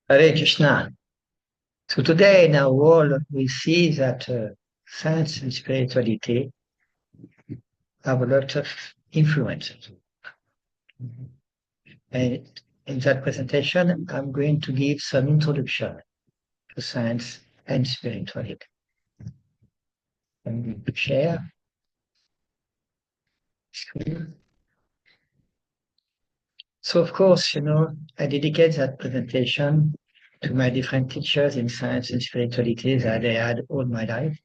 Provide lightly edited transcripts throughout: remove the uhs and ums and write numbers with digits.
Hare Krishna. So today in our world, we see that science and spirituality have a lot of influence. And in that presentation, I'm going to give some introduction to science and spirituality. I'm going to share. So of course, I dedicate that presentation to my different teachers in science and spirituality that I had all my life,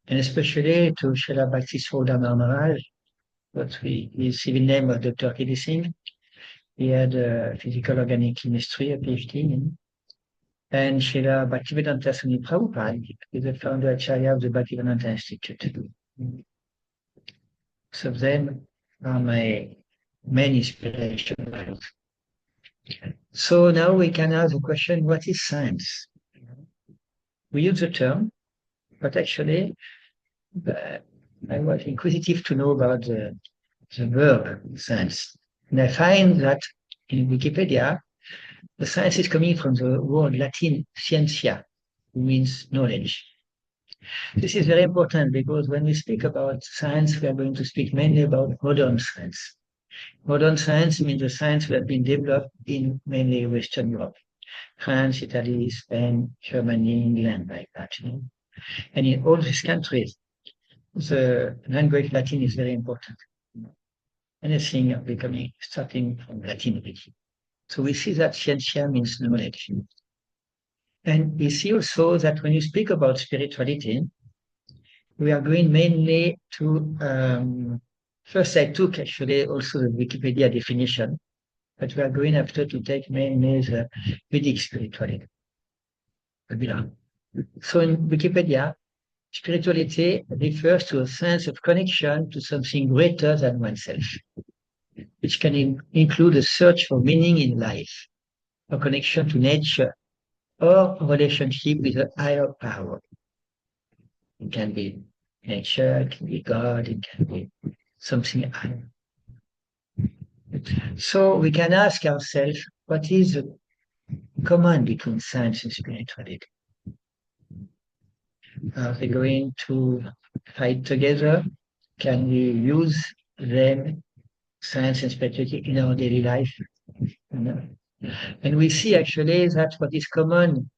and especially to Srila Bhakti Sridhar Maharaj, what his civil name was Dr. K.D. Singh. He had physical organic chemistry, a PhD in. And Srila Bhaktivedanta Swami Prabhupada is the founder Acharya of the Bhaktivedanta Institute. So them are my main inspirations. So now we can ask the question, what is science? We use the term, but actually I was inquisitive to know about the verb science. And I find that in Wikipedia, the science is coming from the word Latin scientia, which means knowledge. This is very important because when we speak about science, we are going to speak mainly about modern science. Modern science means the science that has been developed in mainly Western Europe, France, Italy, Spain, Germany, England, like that. And in all these countries, the language Latin is very important. Anything becoming starting from Latin. So we see that scientia means knowledge. And we see also that when you speak about spirituality, we are going mainly to, first I took actually also the Wikipedia definition, but we are going after to take mainly the Vedic spirituality. So in Wikipedia, spirituality refers to a sense of connection to something greater than oneself, which can include a search for meaning in life, a connection to nature, or a relationship with a higher power. It can be nature, it can be God, it can be something higher. So we can ask ourselves, what is the common between science and spirituality? Are they going to fight together? Can we use them, science and spirituality, in our daily life? And we see actually that what is common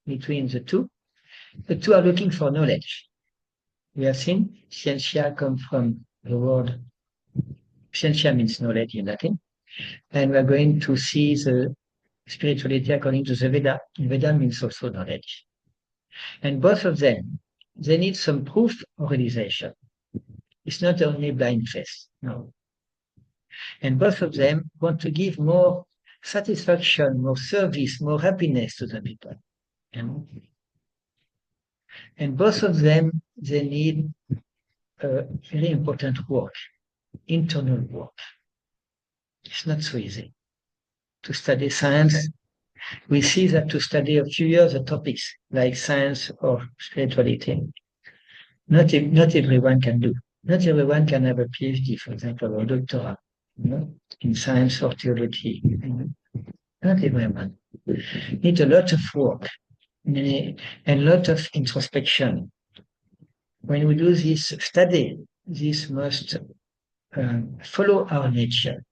between the two are looking for knowledge. We have seen scientia come from the word, scientia means knowledge in Latin, and we're going to see the spirituality according to the Veda. Veda means also knowledge. And both of them, they need some proof or realization. It's not only blind faith, no. And both of them want to give more satisfaction, more service, more happiness to the people. And both of them, they need a very important work, internal work. It's not so easy. To study science, we see that to study a few years of topics like science or spirituality, not everyone can do. Not everyone can have a PhD, for example, or doctorate in science or theology. Not everyone. Need a lot of work and a lot of introspection. When we do this study, this must follow our nature.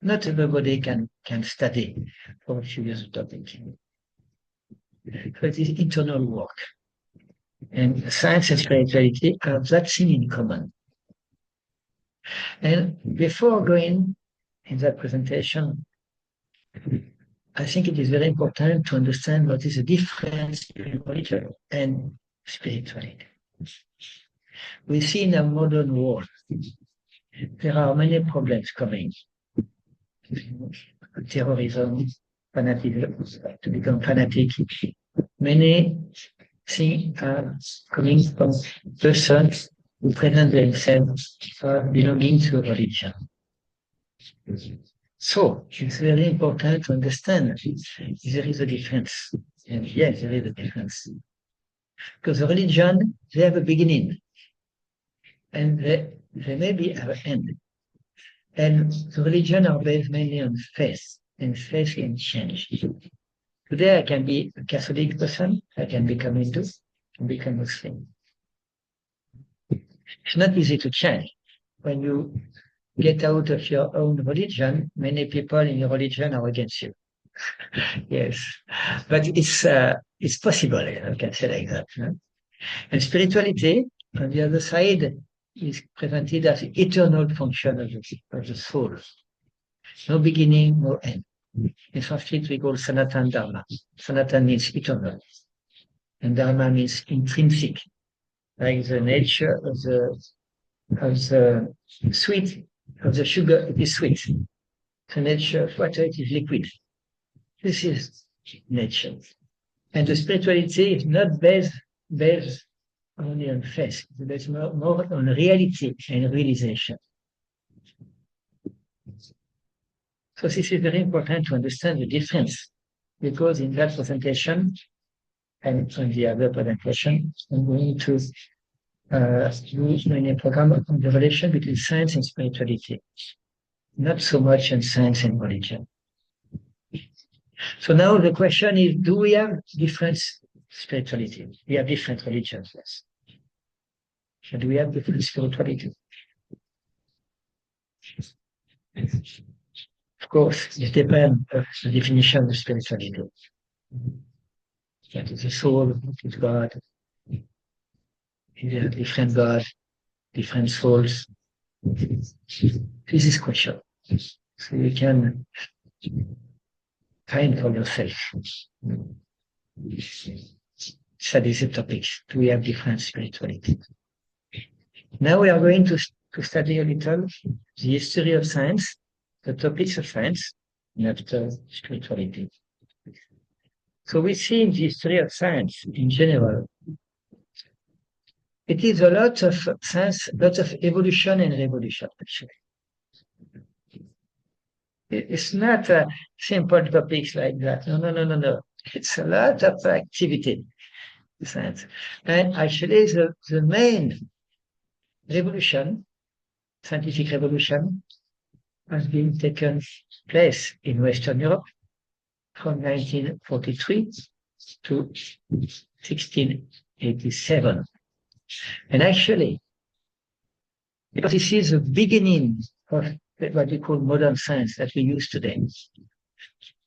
Not everybody can study for a few years of topic. So it is internal work. And science and spirituality have that thing in common. And before going in that presentation, I think it is very important to understand what is the difference between religion and spirituality. We see in a modern world, there are many problems coming. Terrorism, fanaticism, to become fanatic. Many things are coming from persons who present themselves as belonging to a religion. So it's very important to understand there is a difference. And yes, there is a difference. Because the religion, they have a beginning. And they maybe have an end. And the religion are based mainly on faith. And faith can change. Today I can be a Catholic person, I can become Hindu, and become Muslim. It's not easy to change. When you get out of your own religion, many people in your religion are against you. Yes, but it's possible. I can say like that. No? And spirituality, on the other side, is presented as the eternal function of the soul. No beginning, no end. In Sanskrit, we call Sanatan Dharma. Sanatan means eternal, and Dharma means intrinsic, like the nature of the sweet, of the sugar, it is sweet. The nature of water, it is liquid. This is nature. And the spirituality is not based only on faith, it's based more on reality and realization. So this is very important to understand the difference, because in that presentation and on the other presentation, I'm going to use a program on the relation between science and spirituality, not so much on science and religion. So now the question is, do we have different spirituality? We have different religions, yes. So do we have different spirituality? Of course, it depends on the definition of spirituality. That is the soul, that is God. There are different gods, different souls. This is question. So you can find for yourself. Study the topics. Do we have different spirituality? Now we are going to study a little the history of science, the topics of science, not spirituality. So we see in the history of science in general, it is a lot of science, a lot of evolution and revolution, actually. It's not simple topics like that. No. It's a lot of activity, science. And actually, the main revolution, scientific revolution, has been taken place in Western Europe from 1943 to 1687. And actually, because this is the beginning of what we call modern science that we use today.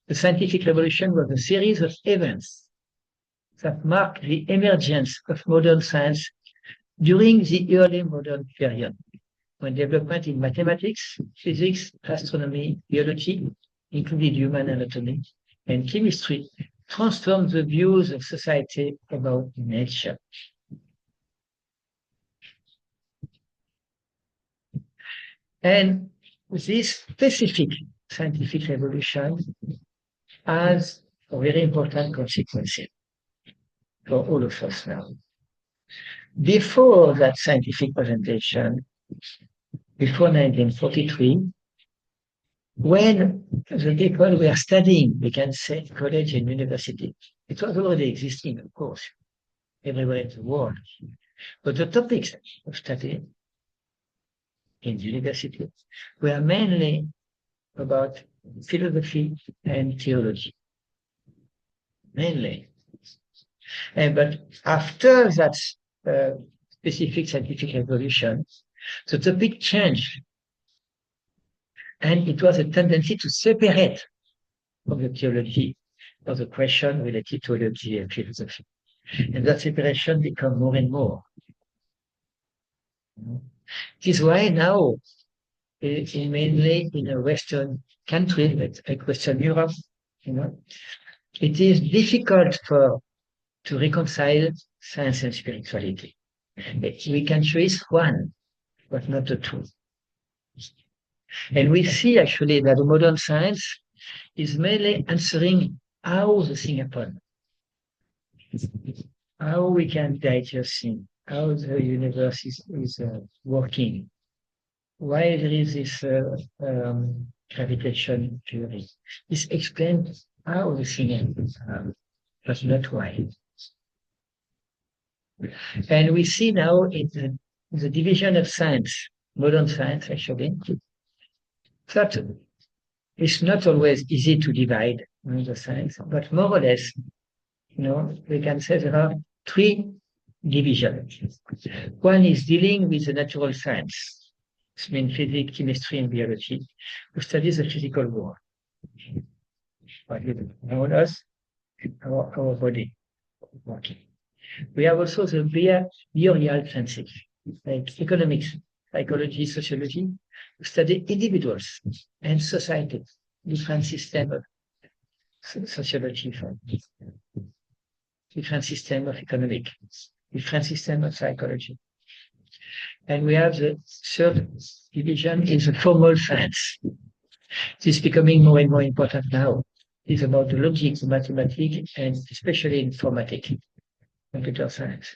The scientific revolution was a series of events that marked the emergence of modern science during the early modern period, when development in mathematics, physics, astronomy, biology, including human anatomy, and chemistry, transformed the views of society about nature. And this specific scientific revolution has very important consequences for all of us now. Before that scientific presentation, before 1943, when the people were studying, we can say, college and university, it was already existing, of course, everywhere in the world. But the topics of study in university were mainly about philosophy and theology. Mainly. But after that specific scientific revolution, the topic changed. And it was a tendency to separate from the theology of the question related to theology and philosophy. And that separation became more and more. This is why now, mainly in a Western country, like Western Europe, it is difficult to reconcile science and spirituality. We can choose one, but not the two. And we see actually that the modern science is mainly answering how the thing happened, how we can digest things, how the universe is working, why there is this gravitation theory. This explains how the thing happens, but not why. And we see now in the division of science, modern science actually, that It's not always easy to divide the science, but more or less, we can say there are three divisions. One is dealing with the natural science. This means physics, chemistry, and biology, who studies the physical world. Around us, our body working. We have also the behavioral sciences, like economics, psychology, sociology, who study individuals and society, different systems of sociology, different system of economic, different system of psychology. And we have the third division is the formal science. This is becoming more and more important now. It's about the logic, the mathematics, and especially informatics, computer science.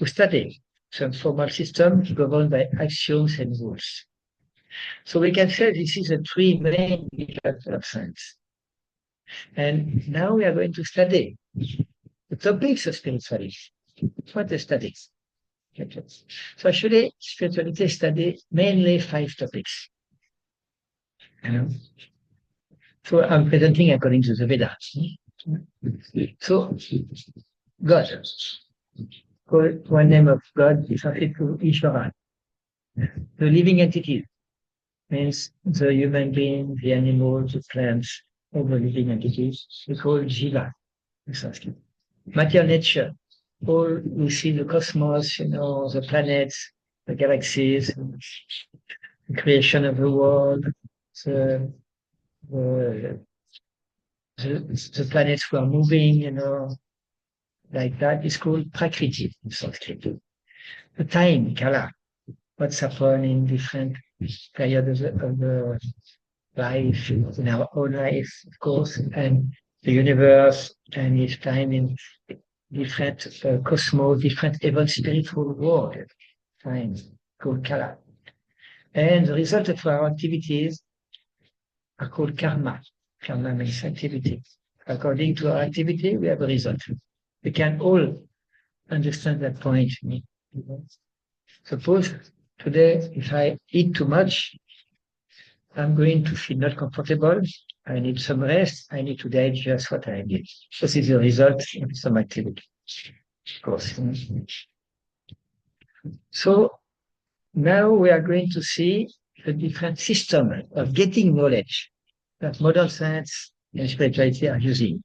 We study some formal systems governed by axioms and rules. So we can say this is the three main divisions of science. And now we are going to study the topics of spirituality. What the studies? So actually, spirituality study mainly 5 topics. So I'm presenting according to the Vedas. So God, one name of God is translated to Ishvara. The living entity means the human being, the animals, the plants, all the living entities. We call Jiva in Sanskrit. Material nature, all we see the cosmos, the planets, the galaxies, the creation of the world, the, the planets who are moving, like that is called Prakriti in Sanskrit. The time, Kala, what's happened in different periods of the life, in our own life, of course, and the universe, and its time in different cosmos, different even spiritual world, time called Kala. And the result of our activities are called karma. Karma means activity. According to our activity, we have a result. We can all understand that point. Suppose today, if I eat too much, I'm going to feel not comfortable. I need some rest. I need to digest what I did. This is the result of some activity, of course. So now we are going to see the different system of getting knowledge that modern science and spirituality are using.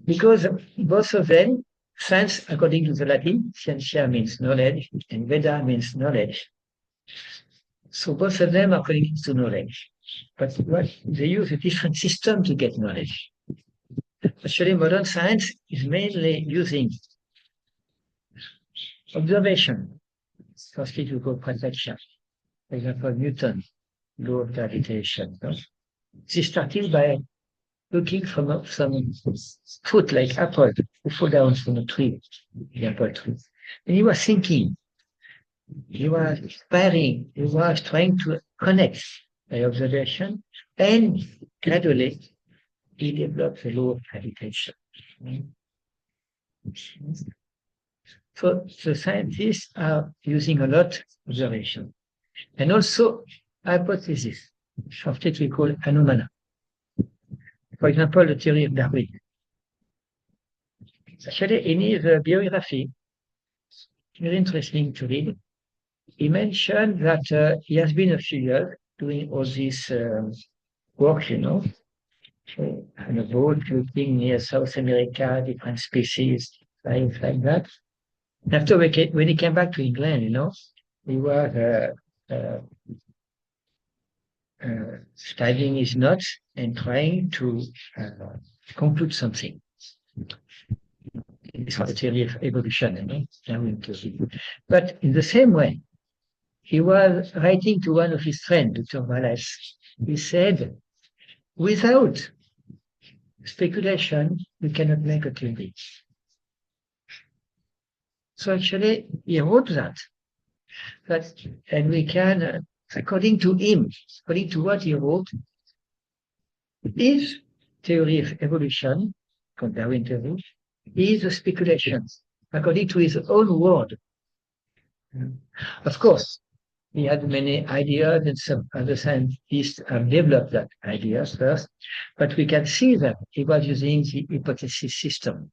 Because both of them, science, according to the Latin, scientia means knowledge, and Veda means knowledge. So both of them are connected to knowledge. But what they use a different system to get knowledge. Actually, modern science is mainly using observation. Firstly, we call projection. For example, Newton, law of gravitation. This started by looking from some fruit like apple who fall down from a tree, the apple tree. And he was thinking, he was inspiring, he was trying to connect by observation, and gradually he developed the law of gravitation. So the scientists are using a lot of observation. And also hypothesis, shortly we call anomana. For example, the theory of Darwin. Actually, in his biography, very interesting to read, he mentioned that he has been a few years doing all this work, on a boat looking near South America, different species, things like that. After when he came back to England, he was studying his notes and trying to conclude something. It's not a theory of evolution, But in the same way, he was writing to one of his friends, Dr. Wallace. He said, without speculation, we cannot make a theory. So actually, he wrote that and we can, according to him, according to what he wrote, his theory of evolution, called Darwin theory, is a speculation, according to his own word. Of course, he had many ideas, and some other scientists have developed that ideas first. But we can see that he was using the hypothesis system.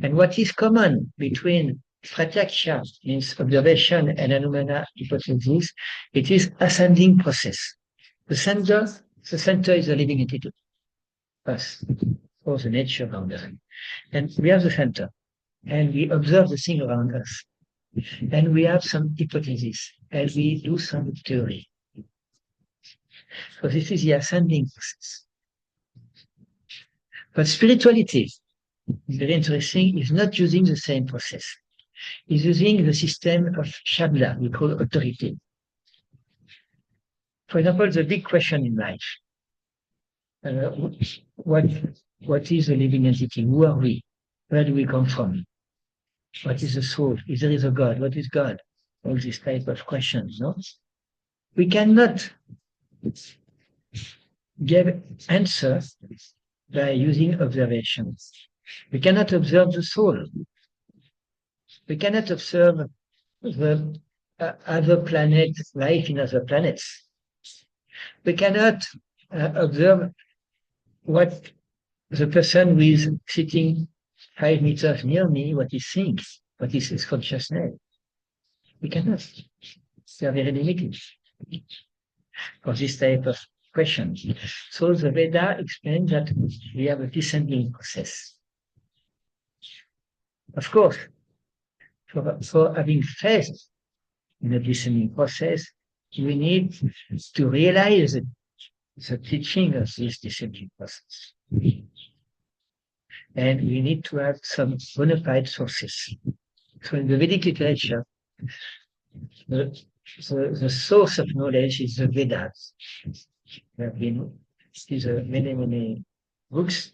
And what is common between pratyeka, means observation, and Anumana hypothesis, it is ascending process. The center is a living entity, us, or the nature around us. And we have the center, and we observe the thing around us. And we have some hypothesis, and we do some theory. So this is the ascending process. But spirituality, very interesting, is not using the same process. It's using the system of Shabda, we call authority. For example, the big question in life. What is a living entity? Who are we? Where do we come from? What is the soul? If there is a God, what is God? All these type of questions, no? We cannot give answers by using observations. We cannot observe the soul. We cannot observe the other planet, life in other planets. We cannot observe what the person who is sitting 5 meters near me, what he thinks, what is his consciousness. We cannot. They are very limited for this type of questions. So the Veda explains that we have a descending process. Of course, for having faith in the descending process, we need to realize the teaching of this descending process. And we need to have some bona fide sources. So in the Vedic literature, the source of knowledge is the Vedas. There have been many books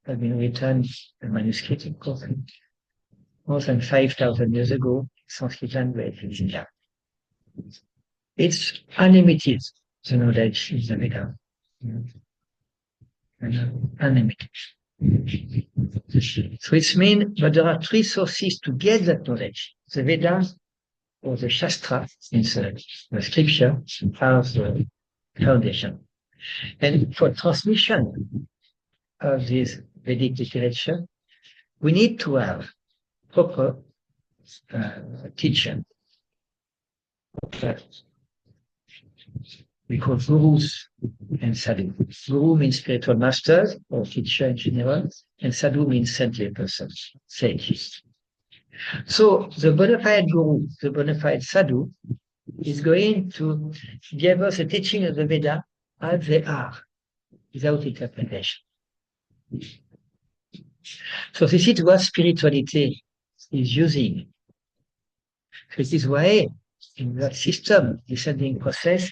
have been written, a manuscript, of course, more than 5,000 years ago, Sanskrit language in India. It's unlimited, the knowledge in the Vedas. Unlimited. So it means that there are 3 sources to get that knowledge. The Vedas, or the Shastra, means the scripture, are the foundation. And for transmission of this Vedic literature, we need to have proper teacher. We call gurus and sadhu. Guru means spiritual masters or teacher in general, and sadhu means saintly persons, sages. So the bona fide guru, the bona fide sadhu, is going to give us a teaching of the Veda as they are, without interpretation. So this is what spirituality is using. So this is why in that system, descending process,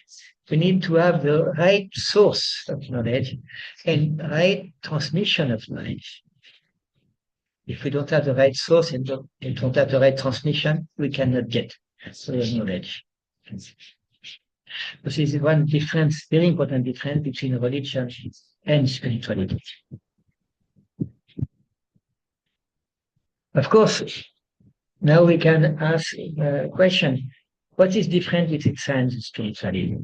we need to have the right source of knowledge and right transmission of knowledge. If we don't have the right source and don't have the right transmission, we cannot get the knowledge. This is one difference, very important difference between religion and spirituality. Of course, now we can ask a question, what is different between science and spirituality?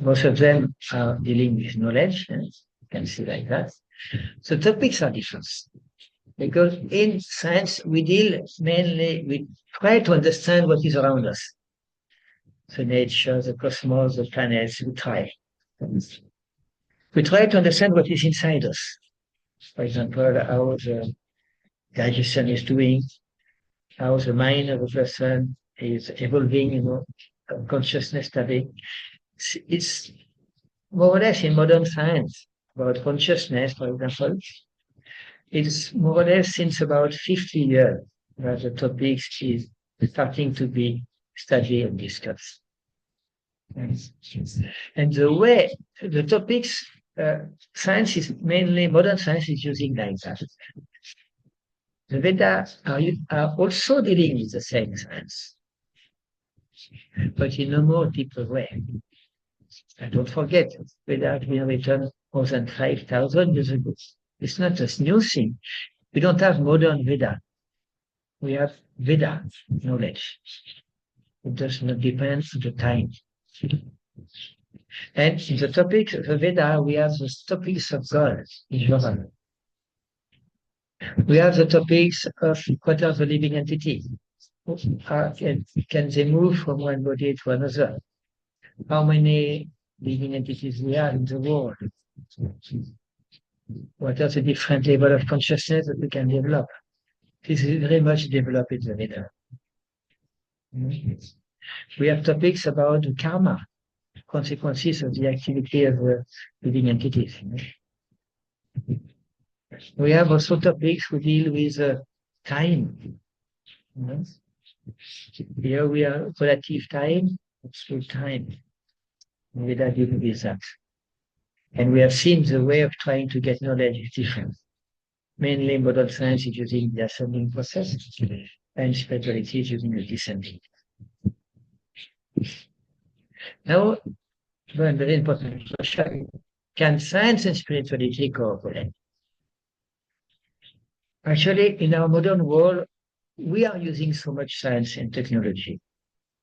Most of them are dealing with knowledge, and you can see like that. The topics are different. Because in science, we deal mainly, we try to understand what is around us. The nature, the cosmos, the planets, we try. We try to understand what is inside us. For example, how the digestion is doing, how the mind of a person is evolving, consciousness study. It's more or less in modern science about consciousness, for example. It's more or less since about 50 years that the topic is starting to be studied and discussed. And the way the topics, science is mainly, modern science is using like that. The Vedas are also dealing with the same science, but in a more deeper way. And don't forget, Vedas have been written more than 5,000 years ago. It's not a new thing. We don't have modern Veda. We have Veda knowledge. It does not depend on the time. And in the topics of the Veda, we have the topics of God in general. We have the topics of what are the living entities. Can they move from one body to another? How many living entities we have in the world? What are the different levels of consciousness that we can develop? This is very much developed in the Veda. We have topics about karma, consequences of the activity of living entities. We have also topics who deal with time. Here we are relative time, absolute time. Veda deal with that. And we have seen the way of trying to get knowledge is different. Mainly modern science is using the ascending process, and spirituality is using the descending. Now, one very important question: can science and spirituality cooperate? Actually, in our modern world, we are using so much science and technology,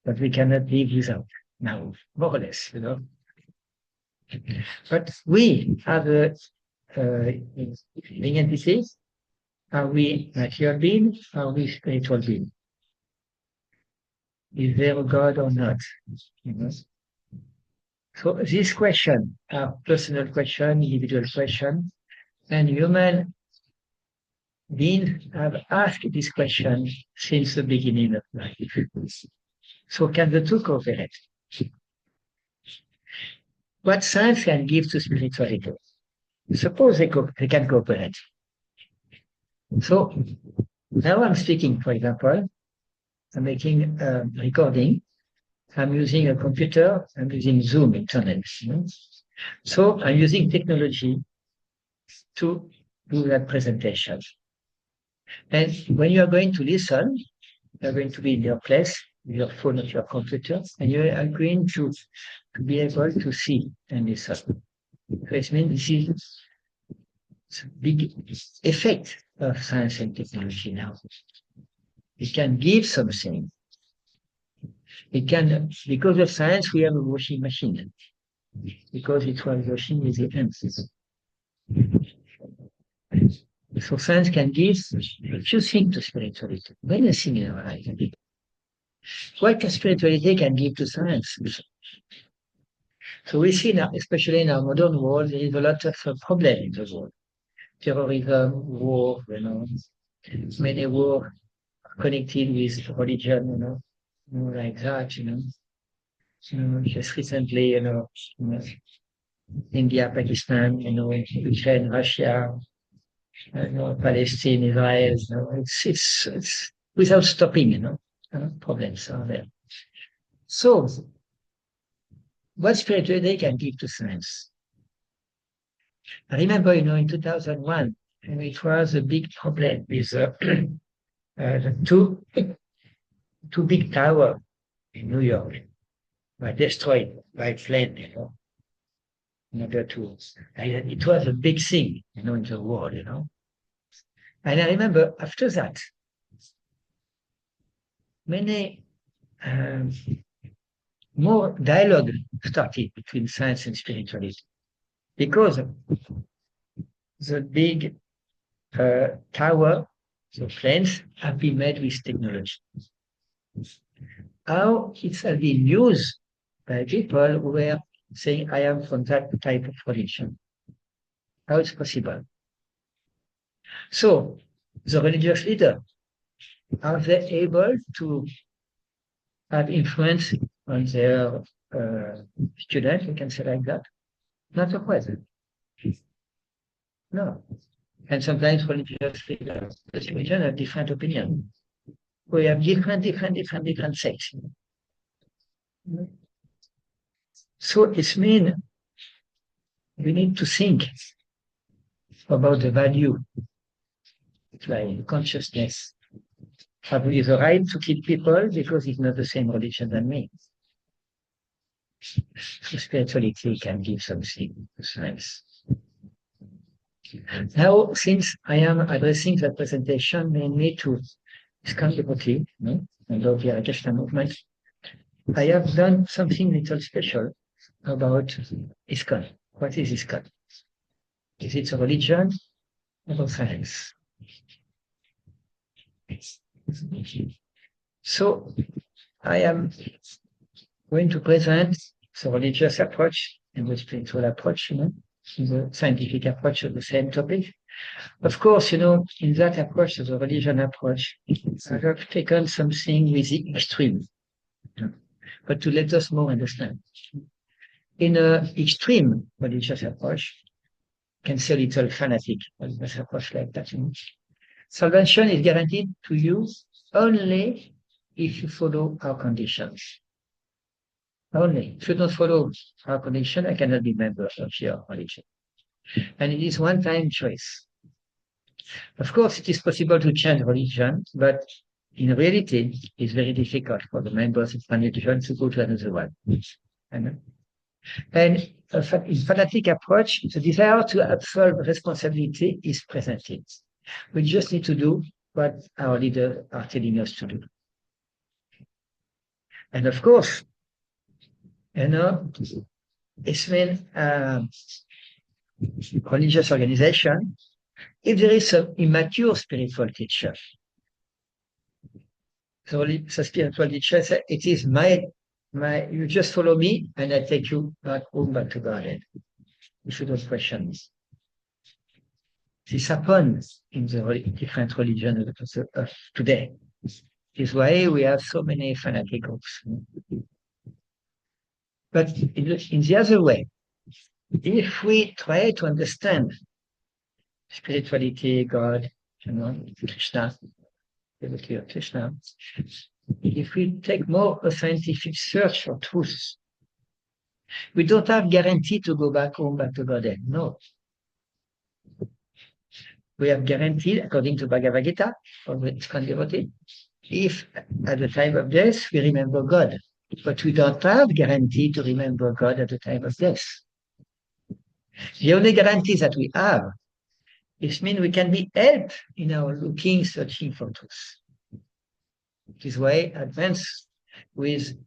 but we cannot live without now, more or less, But we are the living entities. Are we material beings? Are we spiritual beings? Is there a God or not? So this question, personal question, individual question, and human beings have asked this question since the beginning of life. So can the two cooperate? What science can give to spirituality? Suppose they can cooperate. So now I'm speaking, for example, I'm making a recording. I'm using a computer, I'm using Zoom, internet. So I'm using technology to do that presentation. And when you are going to listen, you're going to be in your place, with your phone or your computer, and you are going to be able to see and listen. So it means this is a big effect of science and technology now. It can give something. It can, because of science, we have a washing machine. Because it was washing with the hands. So science can give a few things to spirituality. Many things in our life. What spirituality can give to science? So we see now, especially in our modern world, there is a lot of problems in the world. Terrorism, war, many war connected with religion, like that, just recently, India, Pakistan, Ukraine, Russia, Palestine, Israel, it's without stopping, problems are there. So, what spirituality can give to science? I remember, in 2001, it was a big problem with the two big towers in New York were destroyed by flame, in order to, it was a big thing, in the world, And I remember after that, many more dialogue started between science and spirituality because the big tower, the planes, have been made with technology. How it has been used by people who were saying, I am from that type of religion. How it's possible? So, the religious leader, are they able to have influence on their students, we can say like that? Not a question. No. And sometimes religious leaders, religion have different opinions. We have different sects. So it means we need to think about the value, like consciousness. Have we the right to kill people because it's not the same religion than me? So spirituality can give something to science. Now, since I am addressing that presentation mainly to Skandinavia, and of the Krishna movement, I have done something little special about ISKCON. What is ISKCON? Is it a religion or a science? So I am going to present the religious approach and the spiritual approach, the scientific approach of the same topic. Of course, in that approach, the religion approach, I have taken something with the extreme, but to let us more understand. In an extreme religious approach, you can say a little fanatic religious approach like that. Salvation is guaranteed to you only if you follow our conditions. Only. If you don't follow our condition, I cannot be member of your religion. And it is one-time choice. Of course, it is possible to change religion, but in reality, it's very difficult for the members of one religion to go to another one. And in fanatic approach, the desire to absolve responsibility is presented. We just need to do what our leaders are telling us to do. And of course, it's been religious organization. If there is an immature spiritual teacher, the spiritual teacher says, it is you just follow me and I take you back home, back to God. You shouldn't question this. This happens in the different religions of today. This is why we have so many fanatic groups. But in the other way, if we try to understand spirituality, God, Krishna, if we take more a scientific search for truth, we don't have guarantee to go back home, back to God. No. We have guaranteed, according to Bhagavad Gita, or the ISKCON devotee, if at the time of death we remember God. But we don't have guarantee to remember God at the time of death. The only guarantees that we have is mean we can be helped in our looking, searching for truth. This way, advance with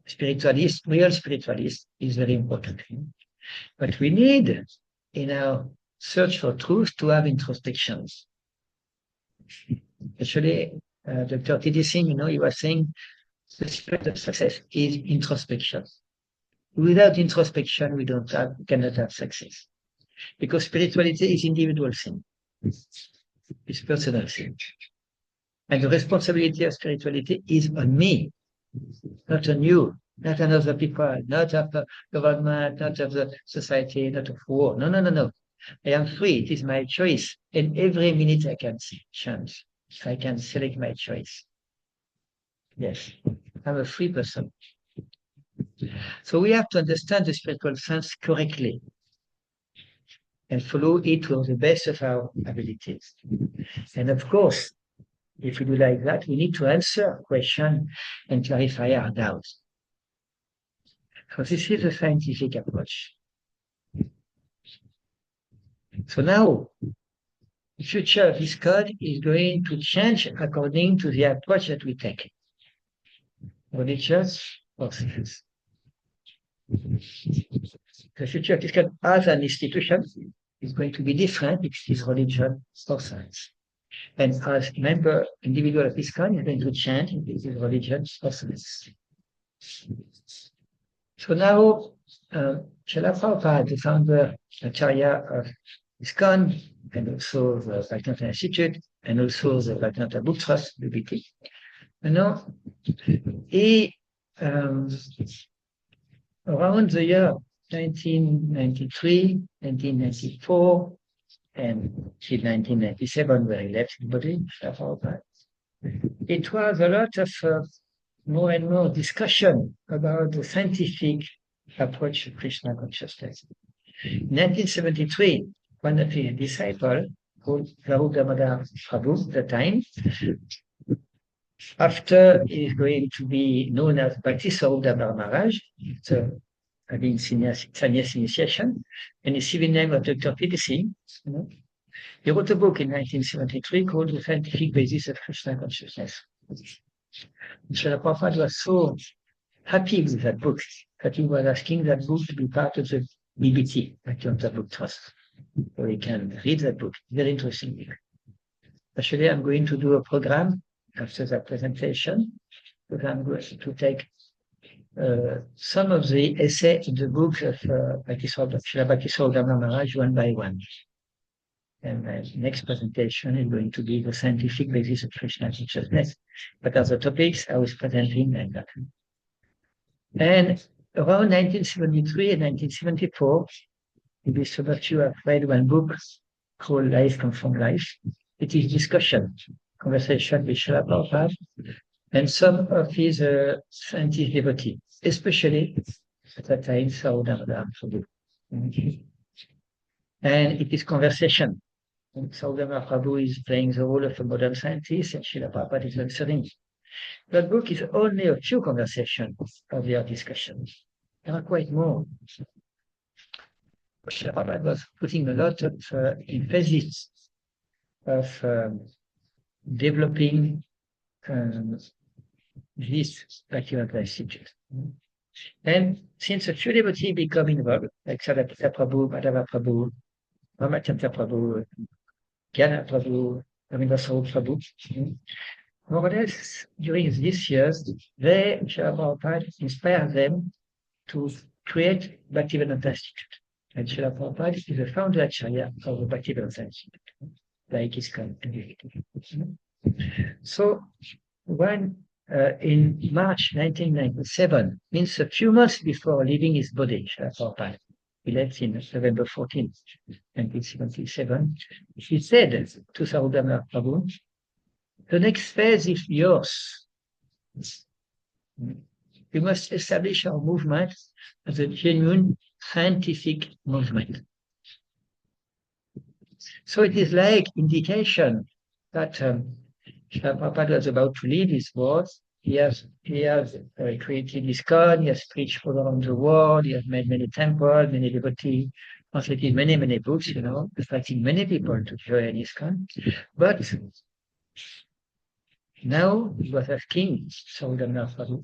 spiritualists, real spiritualists, is very important. But we need, in our search for truth, to have introspections. Actually, Dr. T.D. Singh, he was saying the secret of success is introspection. Without introspection, we cannot have success. Because spirituality is individual thing. It's personal thing. And the responsibility of spirituality is on me, not on you, not on other people, not of the government, not of the society, not of war. No. I am free. It is my choice. And every minute I can change. I can select my choice. Yes, I'm a free person. So we have to understand the spiritual sense correctly and follow it to the best of our abilities. And of course, if we do like that, we need to answer questions and clarify our doubts. So this is a scientific approach. So now, the future of this code is going to change according to the approach that we take. Religious or science. The future of this code as an institution is going to be different if it is religion or science. And as individual of ISKCON is going to change if it is religion or science. So now, Srila Prabhupada, the founder, Acharya of ISKCON, and also the Bhaktivedanta Institute, and also the Bhaktivedanta Book Trust, BBT, he, around the year 1993, 1994, and till 1997, where he left the body, it was a lot of more and more discussion about the scientific approach to Krishna consciousness. In 1973, one of his disciples, called Rahu Damodar Prabhu at the time, after he is going to be known as Bhakti Sarudamar Maharaj, so having sannyas initiation, and his civil name of Dr. P.D. Singh, he wrote a book in 1973 called The Scientific Basis of Krishna Consciousness. Srila Prabhupada was so happy with that book, that he was asking that book to be part of the BBT, Bhaktivedanta Book Trust. So you can read that book. Very interesting book. Actually, I'm going to do a program after that presentation. But I'm going to take some of the essays in the book of Srila Bhakti-Sarodhana Maharaj one by one. And my next presentation is going to be the scientific basis of Krishna consciousness. But as the topics I was presenting like that. And around 1973 and 1974, maybe some of you have read one book called Life Comes from Life. It is discussion, conversation with Srila Prabhupada and some of his scientific devotees, especially at that time, Sarodhana Prabhu. And it is conversation. And Sarodhana Prabhu is playing the role of a modern scientist, and Srila Prabhupada is answering. That book is only a few conversations of their discussions. There are quite more. Srila Prabhupada was putting a lot of emphasis of developing this Bhaktivedanta Institute. And since a few devotees become involved, like Saraswati Prabhu, Madhava Prabhu, Ramachandra Prabhu, Gyana Prabhu, Ravindra Saru Prabhu, more or less during these years, they, Srila Prabhupada, inspired them to create Bhaktivedanta Institute. And Srila Prabhupada is the founder Acharya of the Bhaktivedanta Institute, like his country. So when in March 1997, means a few months before leaving his body, Srila Prabhupada, he left in November 14th, 1977, he said to Sarodhana Prabhu, the next phase is yours. We must establish our movement as a genuine scientific movement. So it is like indication that Srila Prabhupada was about to leave his world. He has created ISKCON, he has preached all around the world, he has made many temples, many devotees, translated many books, attracting many people to join ISKCON. But now he was asking Sarodhana Prabhu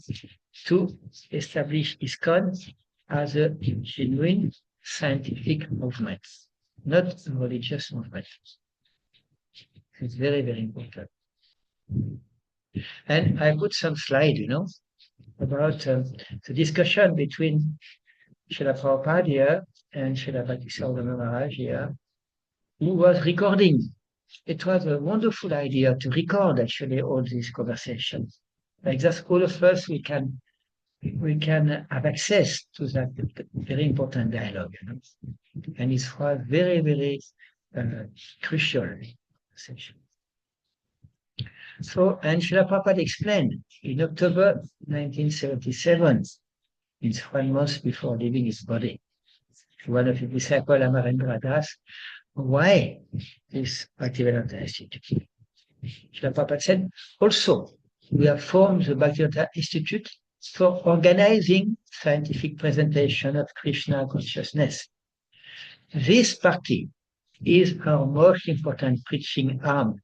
to establish ISKCON as a genuine scientific movement, not a religious movement. It's very, very important. And I put some slide, about the discussion between Srila Prabhupada here and Srila Bhakti-Sarodhana Maharaj here, who was recording. It was a wonderful idea to record actually all these conversations. Like that, all of us, we can have access to that very important dialogue. And it was very, very crucial session. So, and Srila Prabhupada explained in October 1977, it's 1 month before leaving his body, one of his disciples, Amarendra Das, why this Bhaktivedanta Institute. Srila Prabhupada said, also, we have formed the Bhaktivedanta Institute for organizing scientific presentation of Krishna consciousness. This party is our most important preaching arm,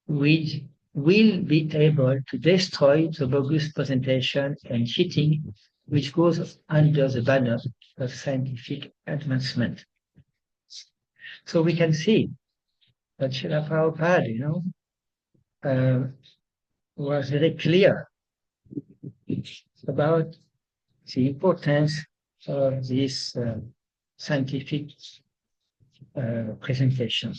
which will be able to destroy the bogus presentation and cheating which goes under the banner of scientific advancement. So we can see that Srila Prabhupada, was very clear about the importance of this scientific presentation.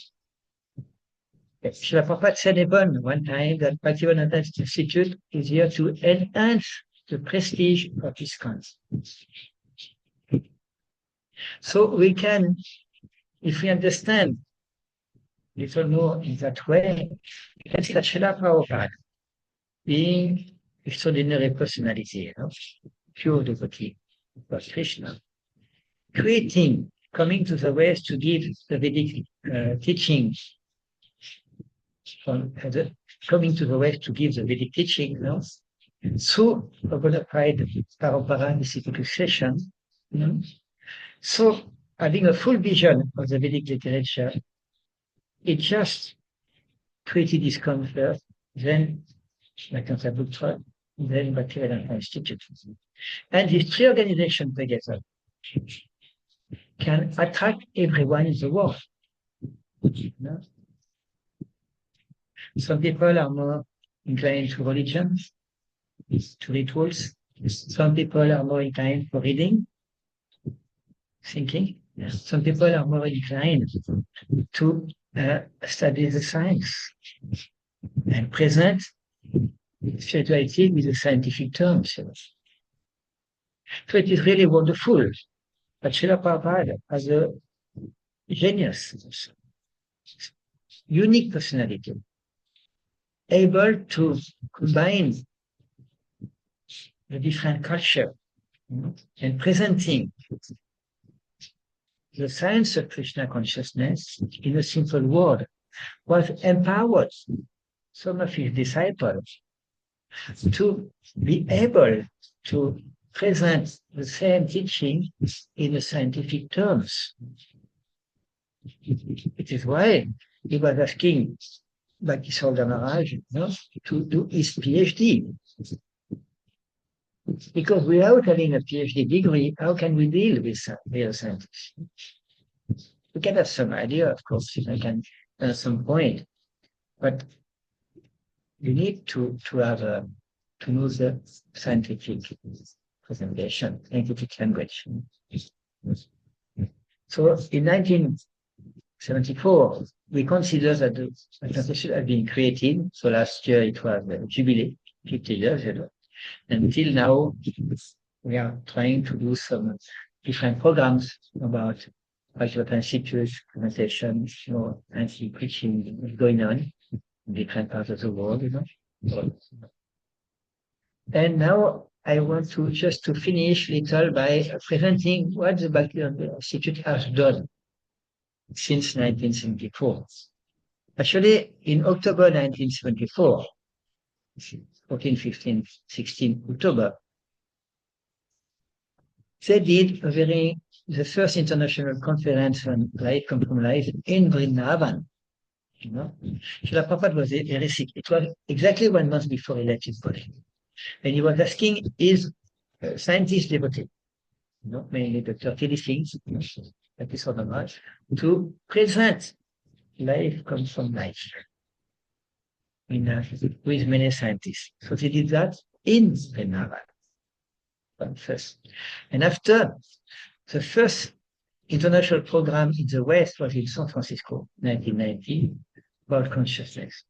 Srila Prabhupada said even one time that Bhaktivedanta Institute is here to enhance the prestige of ISKCON. So we can, if we understand a little more in that way, we can see that Srila Prabhupada, being extraordinary personality, pure devotee of Krishna, coming to the West to give the Vedic teaching, coming to the West to give the Vedic teaching, through a bona fide Parampara mystical succession. So having a full vision of the Vedic literature, it just created discomfort, then like on the book then Bacterial Info Institute. And these three organizations together can attract everyone in the world. You know? Some people are more inclined to religion, to rituals. Some people are more inclined for reading, thinking. Some people are more inclined to study the science and present spirituality with the scientific terms. So it is really wonderful that Srila Prabhupada has a genius, unique personality, able to combine the different culture and presenting the science of Krishna consciousness in a simple word, was empowered some of his disciples to be able to present the same teaching in the scientific terms. It is why he was asking Bhakti Saudara Maharaj to do his PhD. Because without having a PhD degree, how can we deal with real scientists? We can have some idea, of course, I can at some point, but you need to have to know the scientific presentation, scientific language. So in 1974, we consider that the translation had been created. So last year it was a jubilee, 50 years ago. Until now, we are trying to do some different programs about Bhakti Institute presentation, anti-preaching going on in different parts of the world, And now I want to just to finish little by presenting what the Bhakti Institute has done since 1974. Actually, in October 1974, 14, 15, 16 October, they did the first international conference on life come from life in Vrindavan. Srila Prabhupada was very sick. It was exactly 1 month before he left his body. And he was asking his scientist devotee, mainly Dr. T.D. Singh, to present life comes from life with many scientists. So they did that in Vrindavan first. And after, the first international program in the West was in San Francisco, 1990, about consciousness,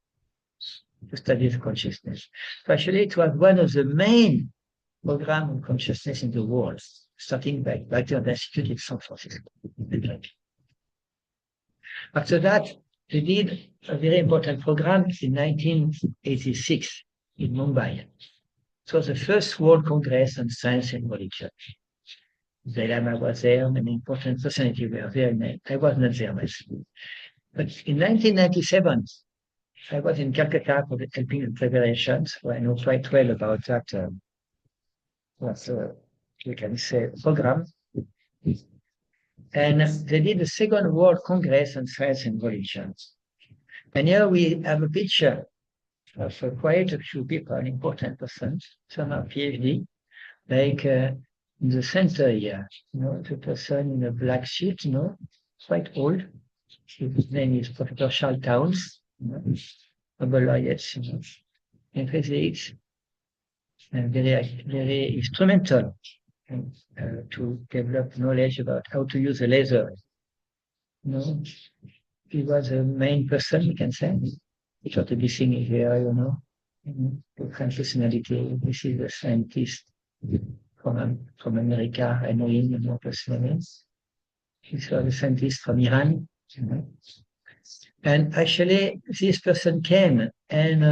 to study the consciousness. So actually, it was one of the main programs on consciousness in the world, starting by the Institute in San Francisco. After that, they did a very important program in 1986 in Mumbai. It was the first World Congress on Science and Religion. Dalai Lama was there, many important personalities were there. I was not there myself. But in 1997, I was in Calcutta for helping the preparations, so I know quite well about that, we can say, program. And they did the Second World Congress on Science and Religion. And here we have a picture of quite a few people, important persons, some are PhD, like in the center here, the person in a black suit, quite old. His name is Professor Charles Towns, Nobel laureate, and physics, and very instrumental to develop knowledge about how to use a laser. He was a main person, we can say. He got to be singing here, different personality. This is a scientist from America. I know him more personally. He's a scientist from Iran. And actually, this person came, and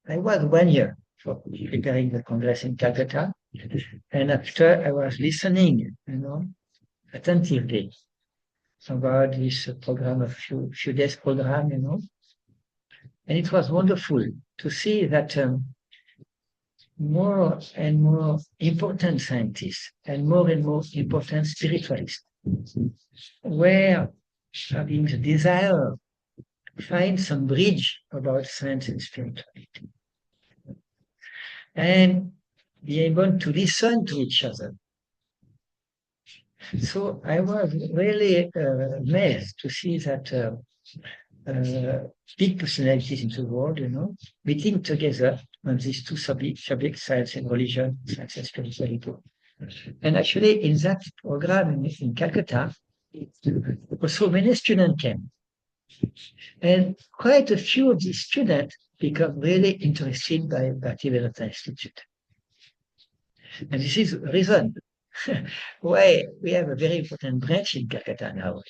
I was 1 year for preparing the Congress in Calcutta. And after, I was listening, attentively about this program, a few days program, And it was wonderful to see that more and more important scientists and more important spiritualists were having the desire to find some bridge about science and spirituality. and be able to listen to each other. So I was really amazed to see that big personalities in the world, meeting together on these two subjects, science and religion, science and spirituality. And actually, in that program in Calcutta, also many students came. And quite a few of these students become really interested by Bhaktivedanta Institute. And this is the reason why we have a very important branch in Calcutta now.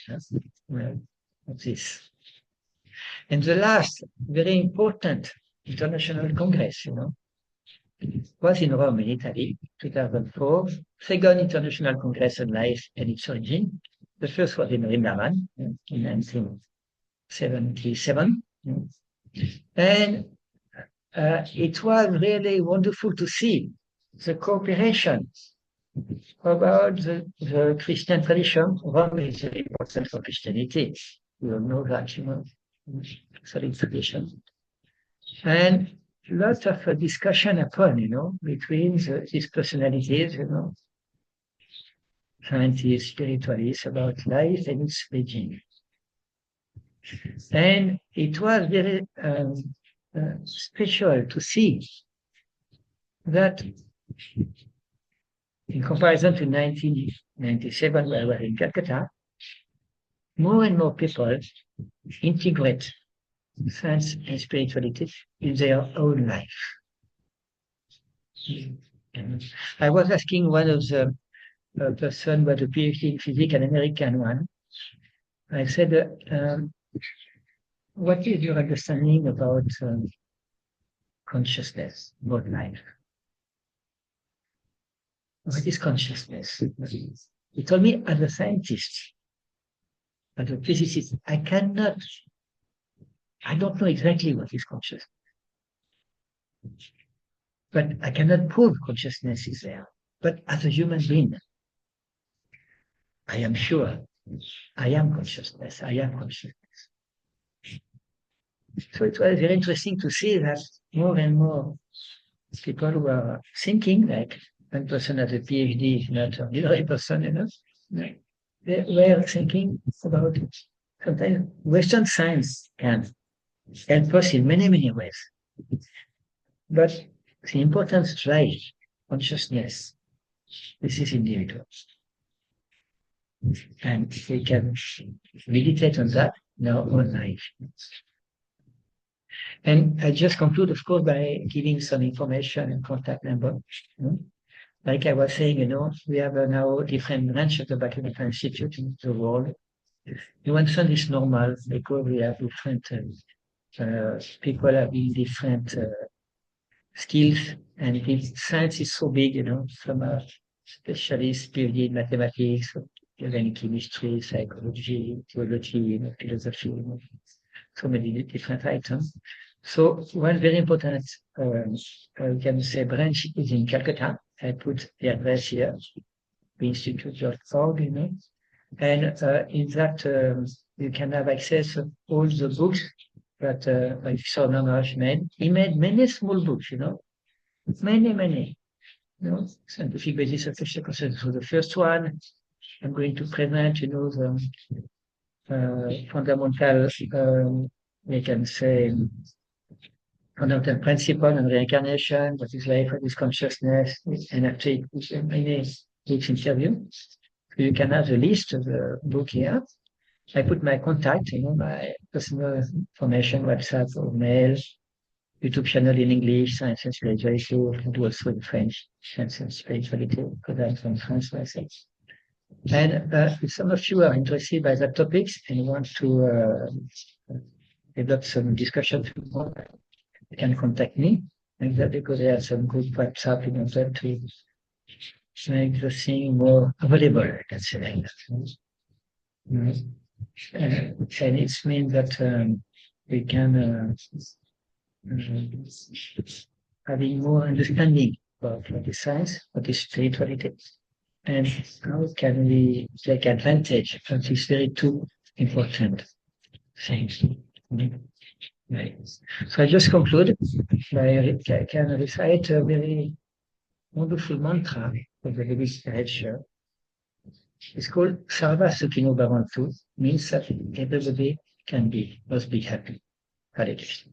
Well, this. And the last very important international congress, was in Rome, in Italy, 2004, second international congress on life and its origin. The first was in Rimlaman in 1977. And it was really wonderful to see the cooperation about the Christian tradition. Rome is very important for Christianity. You all know that, solid tradition. And lots of discussion happened, between these personalities, scientists, spiritualists, about life and its origin. And it was very special to see that in comparison to 1997, where I was in Calcutta, more and more people integrate science and spirituality in their own life. I was asking one of the person who had a PhD in physics, an American one. I said, what is your understanding about consciousness, about life? What is consciousness? He told me, as a scientist, as a physicist, I don't know exactly what is consciousness. But I cannot prove consciousness is there. But as a human being, I am sure I am consciousness. I am consciousness. So it was very interesting to see that more and more people were thinking like one person has a PhD is not an ordinary person, They were thinking about it. Sometimes Western science can help us in many, many ways. But the importance drives consciousness. This is individual. And we can meditate on that in our own life. And I just conclude, of course, by giving some information and contact number. Like I was saying, we have now different branches of the Bhaktivedanta Institute in the world. One son is normal because we have different people having different skills, and science is so big, some are specialists, PhD in mathematics, organic chemistry, psychology, theology, philosophy, so many different items. So one very important, we can say, branch is in Calcutta. I put the address here, theinstitute.org, and in that you can have access to all the books that Professor Namash made. He made many small books, many. Scientific basis of social consciousness was the first one. I'm going to present, the fundamental, we can say, fundamental principle on reincarnation, what is life, what is consciousness, and after it was many each interview. So you can have the list of the book here. I put my contact, my personal information, WhatsApp or mail, YouTube channel in English, Science and Spirituality, and also in French, Science and Spirituality, because I'm from France myself. And if some of you are interested by the topics and want to develop some discussions, you can contact me. And that because there are some good WhatsApp in order to make the thing more available, I can say like that. And it means that we can having more understanding about what is science, what is spirituality, and how can we take advantage of these very two important things. Right. So I just conclude by can recite a very wonderful mantra of the Buddhist literature. It's called Sarva Sukhino Bhavantu, means that everybody must be happy. Hare Krishna.